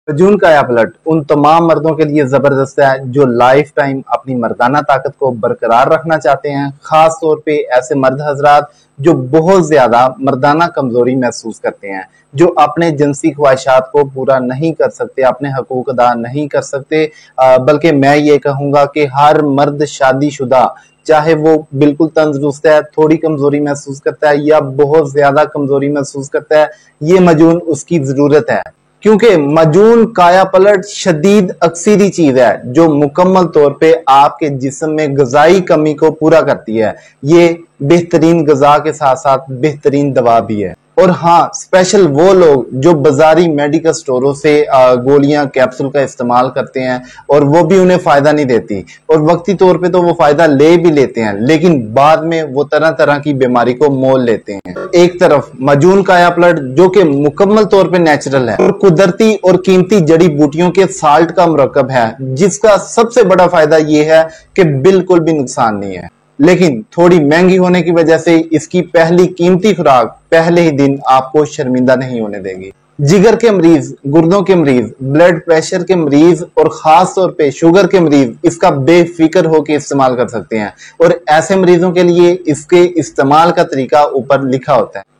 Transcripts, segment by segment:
अर्जुन का यह पलट उन तमाम मर्दों के लिए जबरदस्त है जो लाइफ टाइम अपनी मर्दाना ताकत को बरकरार रखना चाहते हैं। खास तौर पे ऐसे मर्द हजरात जो बहुत ज्यादा मर्दाना कमजोरी महसूस करते हैं, जो अपने जिनसी ख्वाहिशात को पूरा नहीं कर सकते, अपने हकूक अदा नहीं कर सकते। बल्कि मैं ये कहूंगा कि हर मर्द शादीशुदा, चाहे वो बिल्कुल तंदुरुस्त है, थोड़ी कमजोरी महसूस करता है या बहुत ज्यादा कमजोरी महसूस करता है, ये मजून उसकी जरूरत है। क्योंकि मजून काया पलट शदीद अक्सीरी चीज है जो मुकम्मल तौर पे आपके जिस्म में गजाई कमी को पूरा करती है। ये बेहतरीन गजा के साथ साथ बेहतरीन दवा भी है। और हाँ, स्पेशल वो लोग जो बाजारी मेडिकल स्टोरों से गोलियां कैप्सूल का इस्तेमाल करते हैं और वो भी उन्हें फायदा नहीं देती, और वक्ती तौर पे तो वो फायदा ले भी लेते हैं लेकिन बाद में वो तरह तरह की बीमारी को मोल लेते हैं। एक तरफ मजून काया पलट जो कि मुकम्मल तौर पे नेचुरल है और कुदरती और कीमती जड़ी बूटियों के साल्ट का मुरक्कब है, जिसका सबसे बड़ा फायदा ये है कि बिल्कुल भी नुकसान नहीं है। लेकिन थोड़ी महंगी होने की वजह से इसकी पहली कीमती खुराक पहले ही दिन आपको शर्मिंदा नहीं होने देगी। जिगर के मरीज, गुर्दों के मरीज, ब्लड प्रेशर के मरीज और खास तौर पे शुगर के मरीज इसका बेफिक्र होकर इस्तेमाल कर सकते हैं, और ऐसे मरीजों के लिए इसके इस्तेमाल का तरीका ऊपर लिखा होता है।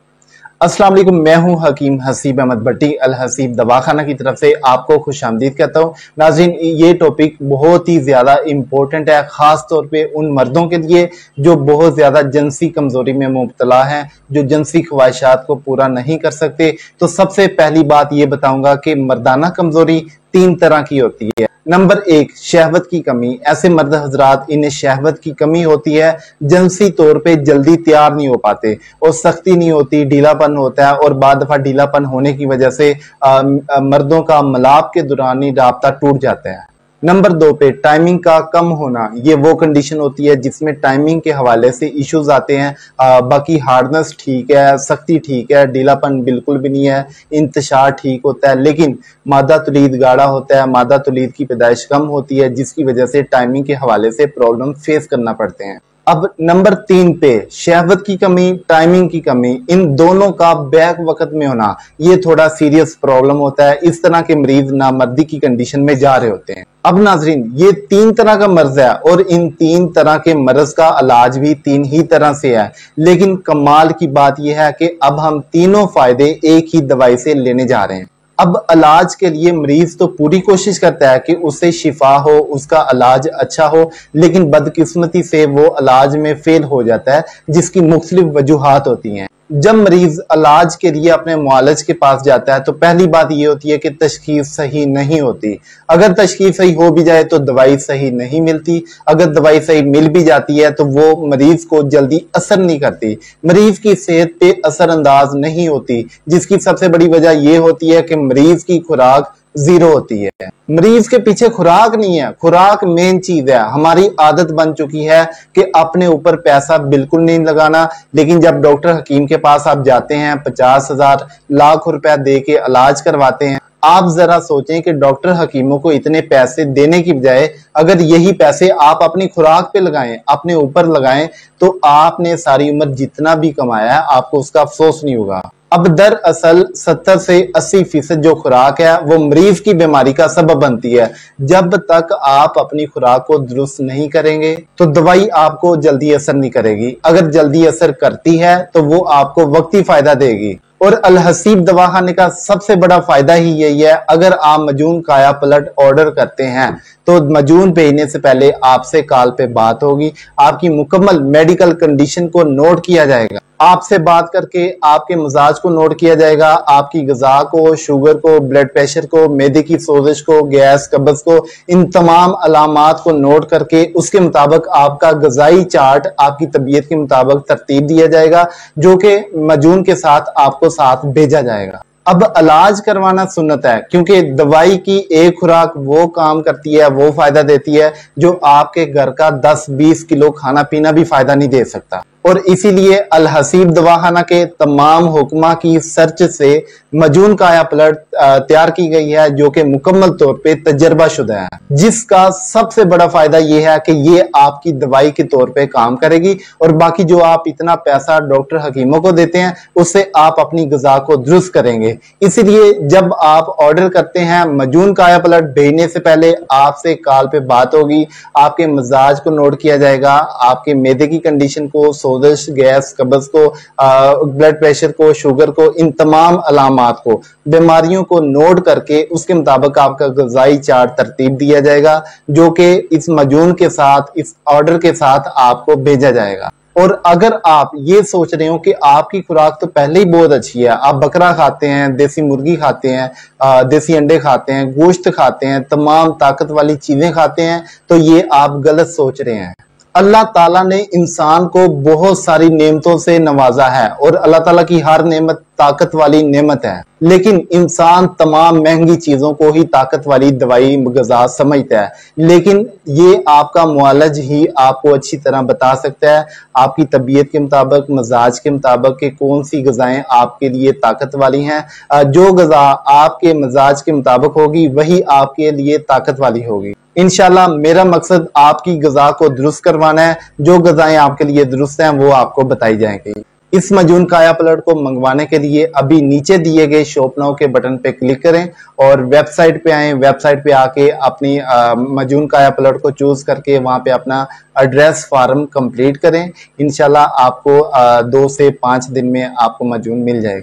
अस्सलाम वालेकुम, मैं हूं हकीम हसीब अहमद भट्टी अल हसीब दवाखाना की तरफ से आपको खुशामदीद कहता हूं। नाज़रीन, ये टॉपिक बहुत ही ज्यादा इंपॉर्टेंट है, खास तौर पे उन मर्दों के लिए जो बहुत ज्यादा जिनसी कमजोरी में मुब्तला हैं, जो जिनसी ख्वाहिशात को पूरा नहीं कर सकते। तो सबसे पहली बात ये बताऊंगा कि मर्दाना कमजोरी 3 तरह की होती है। नंबर 1, शहवत की कमी। ऐसे मर्द हजरात, इन्हें शहवत की कमी होती है, जिनसी तौर पे जल्दी तैयार नहीं हो पाते और सख्ती नहीं होती, ढीलापन होता है, और बाद दफा ढीलापन होने की वजह से मर्दों का मिलाप के दौरान ही राब्ता टूट जाता है। नंबर 2 पे टाइमिंग का कम होना। ये वो कंडीशन होती है जिसमें टाइमिंग के हवाले से इश्यूज आते हैं। बाकी हार्डनेस ठीक है, सख्ती ठीक है, ढीलापन बिल्कुल भी नहीं है, इंतशार ठीक होता है, लेकिन मादा तुलीद गाढ़ा होता है, मादा तुलीद की पैदाइश कम होती है, जिसकी वजह से टाइमिंग के हवाले से प्रॉब्लम फेस करना पड़ते हैं। अब नंबर 3 पे शहवत की कमी, टाइमिंग की कमी, इन दोनों का बैक वक्त में होना, ये थोड़ा सीरियस प्रॉब्लम होता है। इस तरह के मरीज नामर्दी की कंडीशन में जा रहे होते हैं। अब नाजरीन, ये 3 तरह का मर्ज है और इन 3 तरह के मर्ज का इलाज भी 3 ही तरह से है, लेकिन कमाल की बात यह है कि अब हम तीनों फायदे एक ही दवाई से लेने जा रहे हैं। अब इलाज के लिए मरीज तो पूरी कोशिश करता है कि उससे शिफा हो, उसका इलाज अच्छा हो, लेकिन बदकिस्मती से वो इलाज में फेल हो जाता है, जिसकी मुख्तलिफ वजूहात होती हैं। जब मरीज इलाज के लिए अपने मुआलिज के पास जाता है तो पहली बात ये होती है कि तशखीस सही नहीं होती। अगर तशखीस सही हो भी जाए तो दवाई सही नहीं मिलती। अगर दवाई सही मिल भी जाती है तो वो मरीज को जल्दी असर नहीं करती, मरीज की सेहत पे असरअंदाज नहीं होती, जिसकी सबसे बड़ी वजह यह होती है कि मरीज की खुराक जीरो होती है। मरीज के पीछे खुराक नहीं है, खुराक मेन चीज है। हमारी आदत बन चुकी है कि अपने ऊपर पैसा बिल्कुल नहीं लगाना, लेकिन जब डॉक्टर हकीम के पास आप जाते हैं, 50,000 लाख रुपया दे के इलाज करवाते हैं। आप जरा सोचें कि डॉक्टर हकीमों को इतने पैसे देने की बजाय अगर यही पैसे आप अपनी खुराक पे लगाएं, अपने ऊपर लगाएं, तो आपने सारी उम्र जितना भी कमाया है आपको उसका अफसोस नहीं होगा। अब दरअसल 70 से 80% जो खुराक है वो मरीज की बीमारी का सबब बनती है। जब तक आप अपनी खुराक को दुरुस्त नहीं करेंगे तो दवाई आपको जल्दी असर नहीं करेगी। अगर जल्दी असर करती है तो वो आपको वक्ती फायदा देगी। और अल हसीब दवाखाने का सबसे बड़ा फायदा ही यही है, अगर आप मजून काया पलट ऑर्डर करते हैं तो मजून भेजने से पहले आपसे कॉल पे बात होगी, आपकी मुकम्मल मेडिकल कंडीशन को नोट किया जाएगा, आपसे बात करके आपके मिजाज को नोट किया जाएगा, आपकी गजा को, शुगर को, ब्लड प्रेशर को, मैदे की सोजिश को, गैस कब्ज को, इन तमाम अलामात को नोट करके उसके मुताबिक आपका गजाई चार्ट आपकी तबीयत के मुताबिक तरतीब दिया जाएगा, जो कि मजून के साथ आपको साथ भेजा जाएगा। अब इलाज करवाना सुन्नत है, क्योंकि दवाई की एक खुराक वो काम करती है, वो फायदा देती है जो आपके घर का 10-20 किलो खाना पीना भी फायदा नहीं दे सकता। और इसीलिए अल हसीब दवाखाना के तमाम हुक्मा की सर्च से मजून काया पलट तैयार की गई है, जो कि मुकम्मल तौर पे तजर्बा शुदा है, जिसका सबसे बड़ा फायदा यह है कि ये आपकी दवाई के तौर पे काम करेगी और बाकी जो आप इतना पैसा डॉक्टर हकीमों को देते हैं उससे आप अपनी ग़िज़ा को दुरुस्त करेंगे। इसीलिए जब आप ऑर्डर करते हैं मजून काया पलट, भेजने से पहले आपसे कॉल पे बात होगी, आपके मिजाज को नोट किया जाएगा, आपके मैदे की कंडीशन को, सोजिश, गैस, कब्ज को, ब्लड प्रेशर को, शुगर को, इन तमाम अलामात को, बीमारियों को नोट करके उसके मुताबिक आपका ग़िज़ाई चार्ट तरतीब दिया जाएगा, जो कि इस मजून के साथ, इस ऑर्डर के साथ आपको भेजा जाएगा। और अगर आप ये सोच रहे हो कि आपकी खुराक तो पहले ही बहुत अच्छी है, आप बकरा खाते हैं, देसी मुर्गी खाते हैं, देसी अंडे खाते हैं, गोश्त खाते हैं, तमाम ताकत वाली चीजें खाते हैं, तो ये आप गलत सोच रहे हैं। अल्लाह ताला ने इंसान को बहुत सारी नेमतों से नवाजा है और अल्लाह ताला की हर नेमत ताकत वाली नेमत है, लेकिन इंसान तमाम महंगी चीजों को ही ताकत वाली दवाई ग़िज़ा समझता है। लेकिन ये आपका मुआलज ही आपको अच्छी तरह बता सकता है, आपकी तबीयत के मुताबिक, मिजाज के मुताबिक, कि कौन सी ग़िज़ाएं आपके लिए ताकत वाली हैं। जो ग़िज़ा आपके मिजाज के मुताबिक होगी वही आपके लिए ताकत वाली होगी। इंशाल्लाह मेरा मकसद आपकी ग़िज़ा को दुरुस्त करवाना है। जो ग़िज़ाएं आपके लिए दुरुस्त हैं वो आपको बताई जाएंगी। इस मजून काया पलट को मंगवाने के लिए अभी नीचे दिए गए शॉप नाउ के बटन पे क्लिक करें और वेबसाइट पे आएं। वेबसाइट पे आके अपनी मजून काया पलट को चूज करके वहां पे अपना एड्रेस फॉर्म कंप्लीट करें। इंशाल्लाह आपको 2 से 5 दिन में आपको मजून मिल जाएगी।